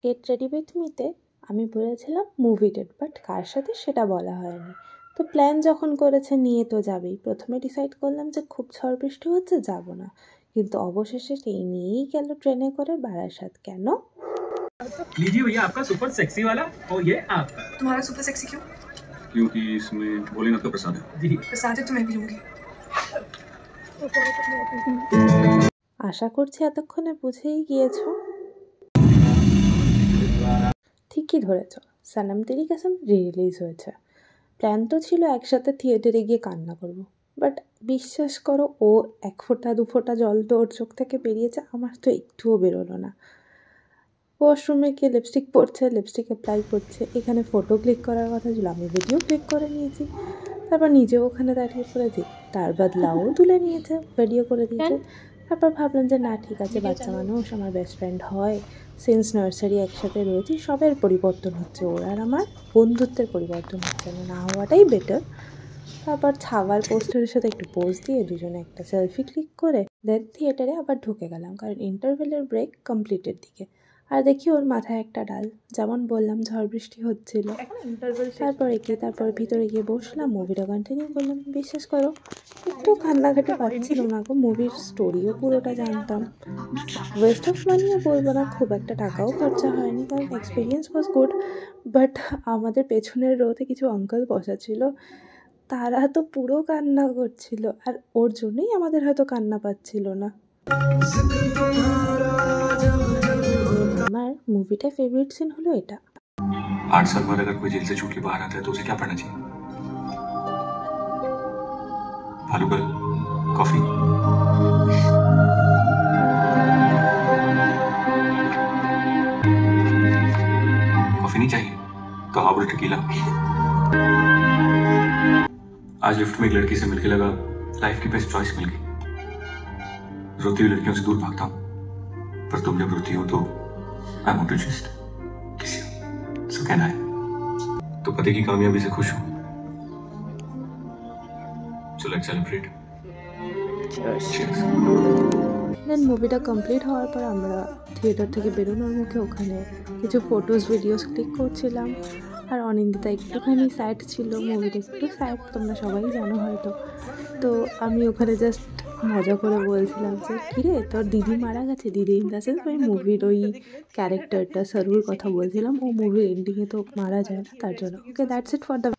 Get ready with মিতে আমি বলেছিলাম movie date, but কার সাথে সেটা বলা হয়নি। তো প্ল্যান যখন করেছে নিয়ে তো যাবেই। প্রথমে ডিসাইড করলাম যে খুব ঝড় বৃষ্টি হচ্ছে, যাব না, কিন্তু অবশেষে সেই নিয়েই গেল ট্রেনে করে বারাসাত। কেন? लीजिए भैया आपका सुपर सेक्सी वाला, और ये आपका। तुम्हारा सुपर सेक्सी क्यों? क्योंकि इसमें भोलेनाथ का प्रसाद है। जी प्रसाद है तो मैं भी लूंगी। আশা করছি এতক্ষণে বুঝেই গিয়েছো। ঠিকই ধরেছ, সানাম তেরি কসম রিলিজ হয়েছে। প্ল্যান তো ছিল একসাথে থিয়েটারে গিয়ে কান্না করব, বাট বিশ্বাস করো ও 1 ফোঁটা 2 ফোঁটা জল তো ওর চোখ থেকে বেরিয়েছে, আমার তো একটুও বেরোলো না। ওয়াশরুমে গিয়ে লিপস্টিক পরছে, লিপস্টিক অ্যাপ্লাই করছে, এখানে ফটো ক্লিক করার কথা ছিল, আমি ভিডিও ক্লিক করে নিয়েছি। তারপর নিজেও ওখানে দাঁড়িয়ে পড়েছি, তার বদলাও তুলে নিয়েছে, ভিডিও করে দিয়েছে। তারপর ভাবলাম যে না ঠিক আছে, বাচ্চা মানুষ, আমার বেস্ট ফ্রেন্ড হয়, সিন্স নার্সারি একসাথে রয়েছি, সবের পরিবর্তন হচ্ছে, ওর আর আমার বন্ধুত্বের পরিবর্তন হচ্ছে না হওয়াটাই বেটার। তারপর ছাওয়ার পোস্টারের সাথে একটু পোজ দিয়ে দুজনে একটা সেলফি ক্লিক করে দেন থিয়েটারে আবার ঢুকে গেলাম, কারণ ইন্টারভেলের ব্রেক কমপ্লিটের দিকে। আর দেখি ওর মাথায় একটা ডাল, যেমন বললাম ঝড় বৃষ্টি হচ্ছিল। তারপর ভিতরে গিয়ে বসলাম, মুভিটা কন্টিনিউ করলাম। বিশ্বাস করো একটু কান্নাকাটি পাচ্ছিল না গো, মুভির স্টোরিও পুরোটা জানতাম। ওয়েস্ট অফ মানিও বলবো না, খুব একটা টাকাও খরচা হয়নি, কারণ এক্সপিরিয়েন্স ওয়াজ গুড। বাট আমাদের পেছনের রোতে কিছু আঙ্কেল বসা ছিল, তারা তো পুরো কান্না করছিল, আর ওর জন্যই আমাদের হয়তো কান্না পাচ্ছিল না। আমার মুভিটা ফেভারিট সিন হলো এটা। 8 साल बाद अगर कोई जेल से छूट के बाहर आता है तो उसे क्या पढ़ना चाहिए? भालूगल, कॉफी। कॉफी नहीं चाहिए तो हार्बल टेकीला। आज लिफ्ट में एक लड़की से मिलके लगा लाइफ की बेस्ट चॉइस मिल गई। रोती हुई लड़कियों से दूर भागता हूँ, पर तुम जब रोती हो तो आई वांट टू जस्ट किस यू, सो कैन आई। तो पति की कामयाबी से खुश हूँ, सो लेट्स सेलिब्रेट। দেন মুভিটা কমপ্লিট হওয়ার পর আমরা থিয়েটার থেকে বেরোনোর মুখে ওখানে কিছু ফটোস ভিডিওস ক্লিক করছিলাম। আর অনিন্দিতা একটুখানি স্যাড ছিল, মুভিটা একটু স্যাড, তোমরা সবাই জানো হয়তো। তো আমি ওখানে জাস্ট মজা করে বলছিলাম যে কিরে তোর দিদি মারা গেছে, দিদি ইন দ্য সেন্স ওই মুভির ওই ক্যারেক্টারটা সরুর কথা বলছিলাম, ও মুভির এন্ডিংয়ে তো মারা যায় না, তার জন্য। Okay that's it for the